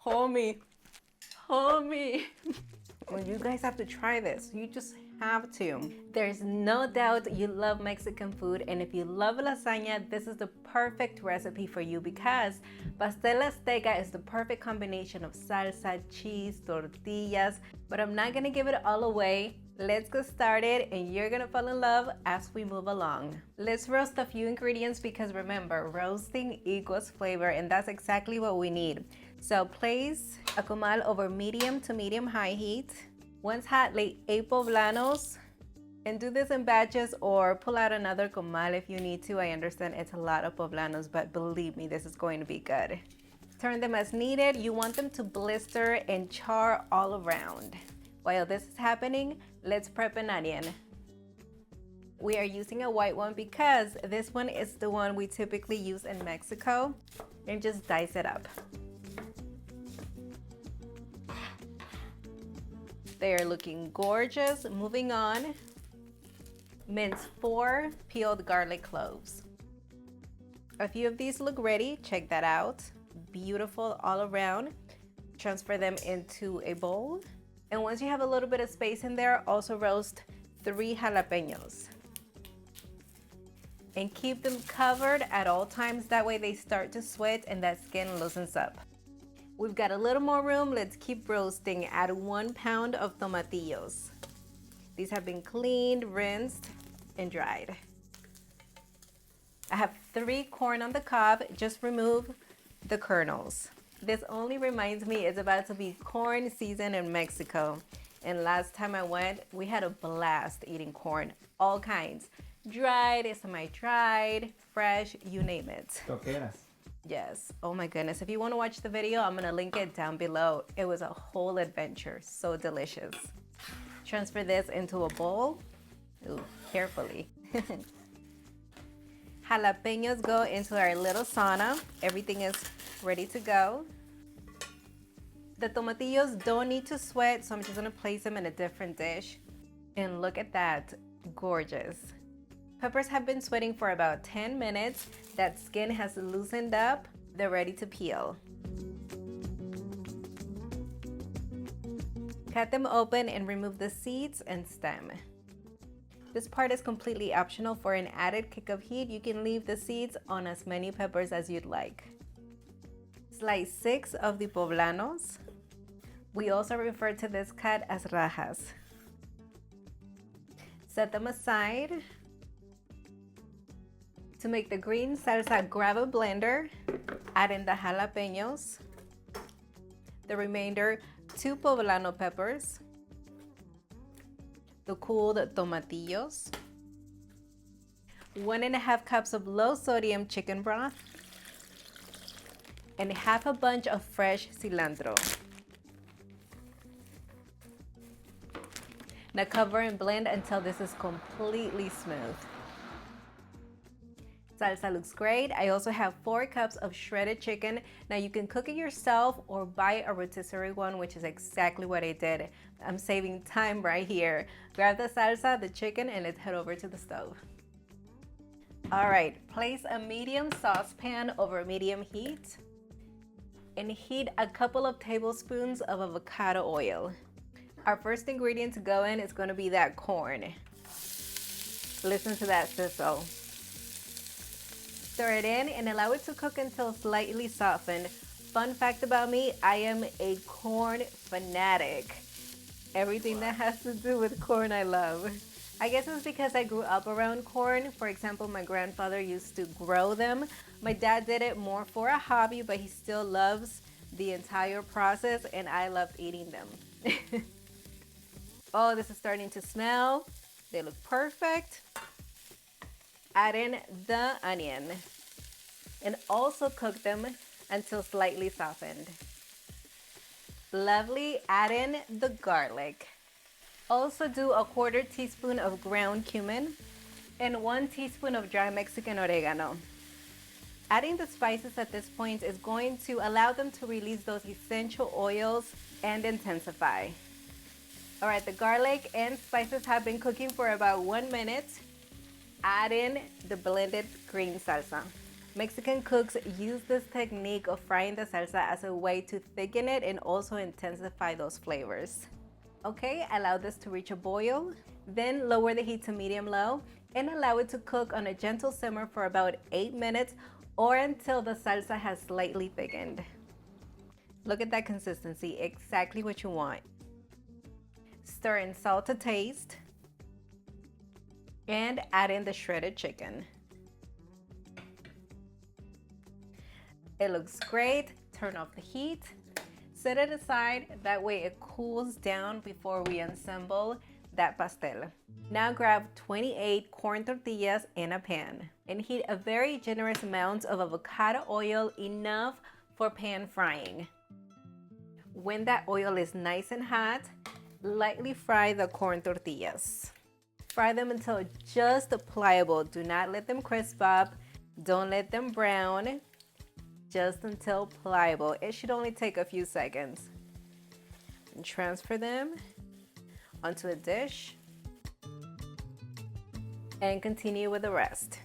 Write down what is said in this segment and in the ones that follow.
Homie, homie. Well, you guys have to try this. You just have to. There's no doubt you love Mexican food, and if you love lasagna, this is the perfect recipe for you because Pastel Azteca is the perfect combination of salsa, cheese, tortillas, but I'm not gonna give it all away. Let's get started and you're gonna fall in love as we move along. Let's roast a few ingredients because remember, roasting equals flavor and that's exactly what we need. So place a comal over medium to medium high heat. Once hot, lay 8 poblanos and do this in batches or pull out another comal if you need to. I understand it's a lot of poblanos, but believe me, this is going to be good. Turn them as needed. You want them to blister and char all around. While this is happening, let's prep an onion. We are using a white one because this one is the one we typically use in Mexico, and just dice it up. They are looking gorgeous. Moving on, mince 4 peeled garlic cloves. A few of these look ready, check that out. Beautiful all around. Transfer them into a bowl. And once you have a little bit of space in there, also roast 3 jalapeños. And keep them covered at all times, that way they start to sweat and that skin loosens up. We've got a little more room, let's keep roasting. Add 1 pound of tomatillos. These have been cleaned, rinsed, and dried. I have 3 corn on the cob, just remove the kernels. This only reminds me it's about to be corn season in Mexico. And last time I went, we had a blast eating corn, all kinds. Dried, semi-dried, fresh, you name it. Toqueras. Yes, oh my goodness. If you want to watch the video, I'm gonna link it down below. It was a whole adventure, so delicious. Transfer this into a bowl. Ooh, carefully. Jalapeños go into our little sauna. Everything is ready to go. The tomatillos don't need to sweat, so I'm just gonna place them in a different dish. And look at that, gorgeous. Peppers have been sweating for about 10 minutes. That skin has loosened up. They're ready to peel. Cut them open and remove the seeds and stem. This part is completely optional. For an added kick of heat, you can leave the seeds on as many peppers as you'd like. Slice 6 of the poblanos. We also refer to this cut as rajas. Set them aside. To make the green salsa, grab a blender, add in the jalapeños, the remainder 2 poblano peppers, the cooled tomatillos, 1.5 cups of low sodium chicken broth, and half a bunch of fresh cilantro. Now cover and blend until this is completely smooth. Salsa looks great. I also have 4 cups of shredded chicken. Now you can cook it yourself or buy a rotisserie one, which is exactly what I did. I'm saving time right here. Grab the salsa, the chicken, and let's head over to the stove. All right, place a medium saucepan over medium heat and heat a couple of tablespoons of avocado oil. Our first ingredient to go in is going to be that corn. Listen to that sizzle. Stir it in and allow it to cook until slightly softened. Fun fact about me, I am a corn fanatic. Everything that has to do with corn I love. I guess it's because I grew up around corn. For example, my grandfather used to grow them. My dad did it more for a hobby, but he still loves the entire process and I loved eating them. Oh, this is starting to smell. They look perfect. Add in the onion and also cook them until slightly softened. Lovely, add in the garlic. Also do a 1/4 teaspoon of ground cumin and 1 teaspoon of dry Mexican oregano. Adding the spices at this point is going to allow them to release those essential oils and intensify. All right, the garlic and spices have been cooking for about 1 minute. Add in the blended green salsa. Mexican cooks use this technique of frying the salsa as a way to thicken it and also intensify those flavors. Okay, allow this to reach a boil, then lower the heat to medium-low and allow it to cook on a gentle simmer for about 8 minutes or until the salsa has slightly thickened. Look at that consistency, exactly what you want. Stir in salt to taste and add in the shredded chicken. It looks great. Turn off the heat. Set it aside, that way it cools down before we assemble that pastel. Now grab 28 corn tortillas in a pan and heat a very generous amount of avocado oil, enough for pan frying. When that oil is nice and hot, lightly fry the corn tortillas. Fry them until just pliable. Do not let them crisp up. Don't let them brown. Just until pliable. It should only take a few seconds. And transfer them onto a dish and continue with the rest.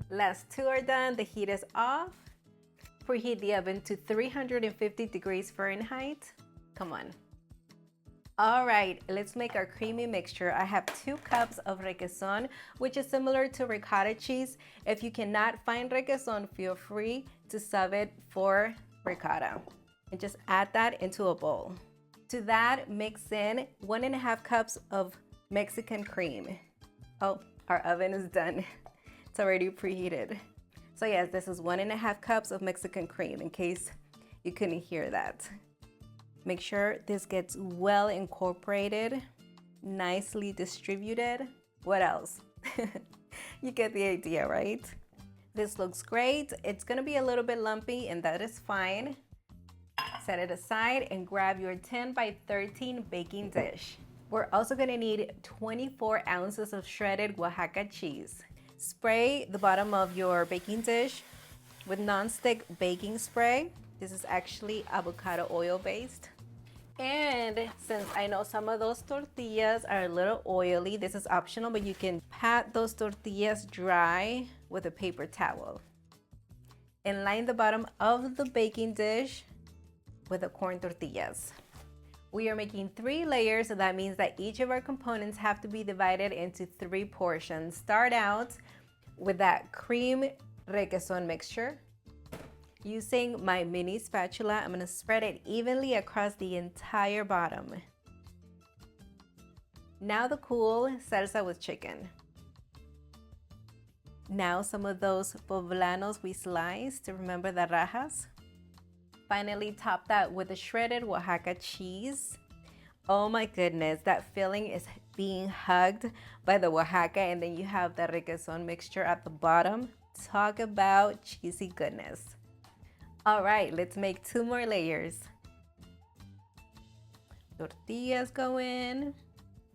Last two are done. The heat is off. Preheat the oven to 350 degrees Fahrenheit. Come on. All right, let's make our creamy mixture. I have 2 cups of requesón, which is similar to ricotta cheese. If you cannot find requesón, feel free to sub it for ricotta. And just add that into a bowl. To that, mix in 1.5 cups of Mexican cream. Oh, our oven is done. It's already preheated. So yes, this is 1.5 cups of Mexican cream, in case you couldn't hear that. Make sure this gets well incorporated, nicely distributed. What else? You get the idea, right? This looks great. It's gonna be a little bit lumpy, and that is fine. Set it aside and grab your 10 by 13 baking dish. We're also gonna need 24 ounces of shredded Oaxaca cheese. Spray the bottom of your baking dish with non-stick baking spray. This is actually avocado oil based. And since I know some of those tortillas are a little oily, this is optional, but you can pat those tortillas dry with a paper towel. And line the bottom of the baking dish with the corn tortillas. We are making 3 layers, so that means that each of our components have to be divided into 3 portions. Start out with that cream requesón mixture. Using my mini spatula, I'm gonna spread it evenly across the entire bottom. Now the cool salsa with chicken. Now some of those poblanos we sliced, remember the rajas? Finally top that with the shredded Oaxaca cheese. Oh my goodness, that filling is being hugged by the Oaxaca, and then you have the requesón mixture at the bottom. Talk about cheesy goodness. All right, let's make 2 more layers. Tortillas go in.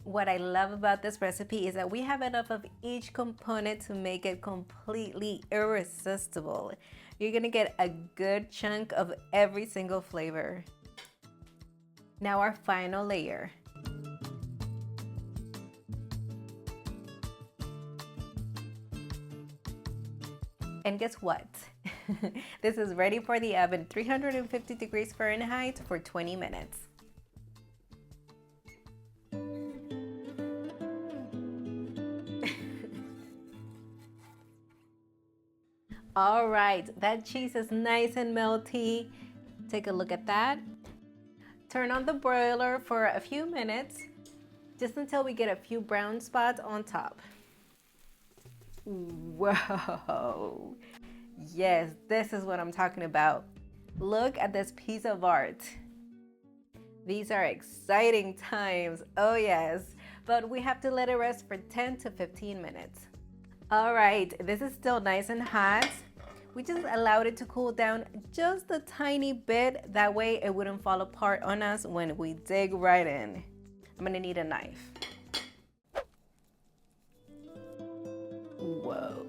What I love about this recipe is that we have enough of each component to make it completely irresistible. You're gonna get a good chunk of every single flavor. Now our final layer. And guess what? This is ready for the oven, 350 degrees Fahrenheit for 20 minutes. All right, that cheese is nice and melty. Take a look at that. Turn on the broiler for a few minutes, just until we get a few brown spots on top. Whoa. Yes, this is what I'm talking about. Look at this piece of art. These are exciting times. Oh yes, but we have to let it rest for 10 to 15 minutes. All right, this is still nice and hot. We just allowed it to cool down just a tiny bit. That way it wouldn't fall apart on us when we dig right in. I'm gonna need a knife. Whoa.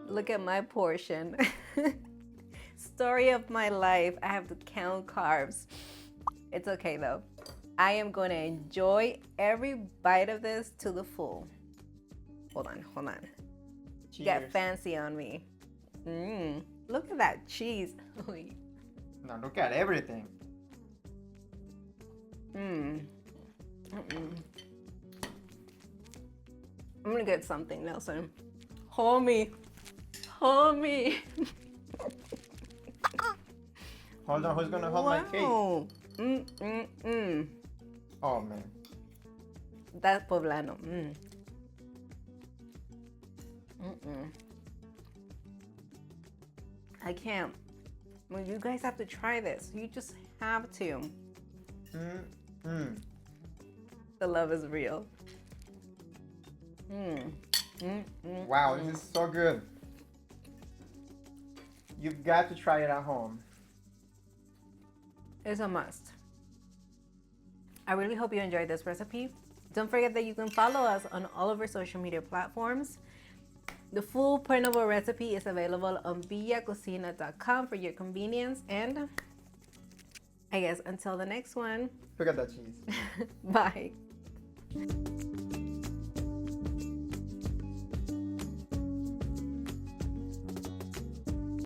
Look at my portion. Story of my life. I have to count carbs. It's okay though. I am going to enjoy every bite of this to the full. Hold on. Cheers. Get fancy on me. Look at that cheese. Now look at everything. I'm gonna get something, Nelson. Hold me. Hold me. Hold on, who's gonna hold my cake? Oh man. That's poblano. I can't. Well, you guys have to try this. You just have to. The love is real. Wow, this is so good. You've got to try it at home. It's a must. I really hope you enjoyed this recipe. Don't forget that you can follow us on all of our social media platforms. The full printable recipe is available on villacocina.com for your convenience. And I guess until the next one. Look at that cheese. Bye.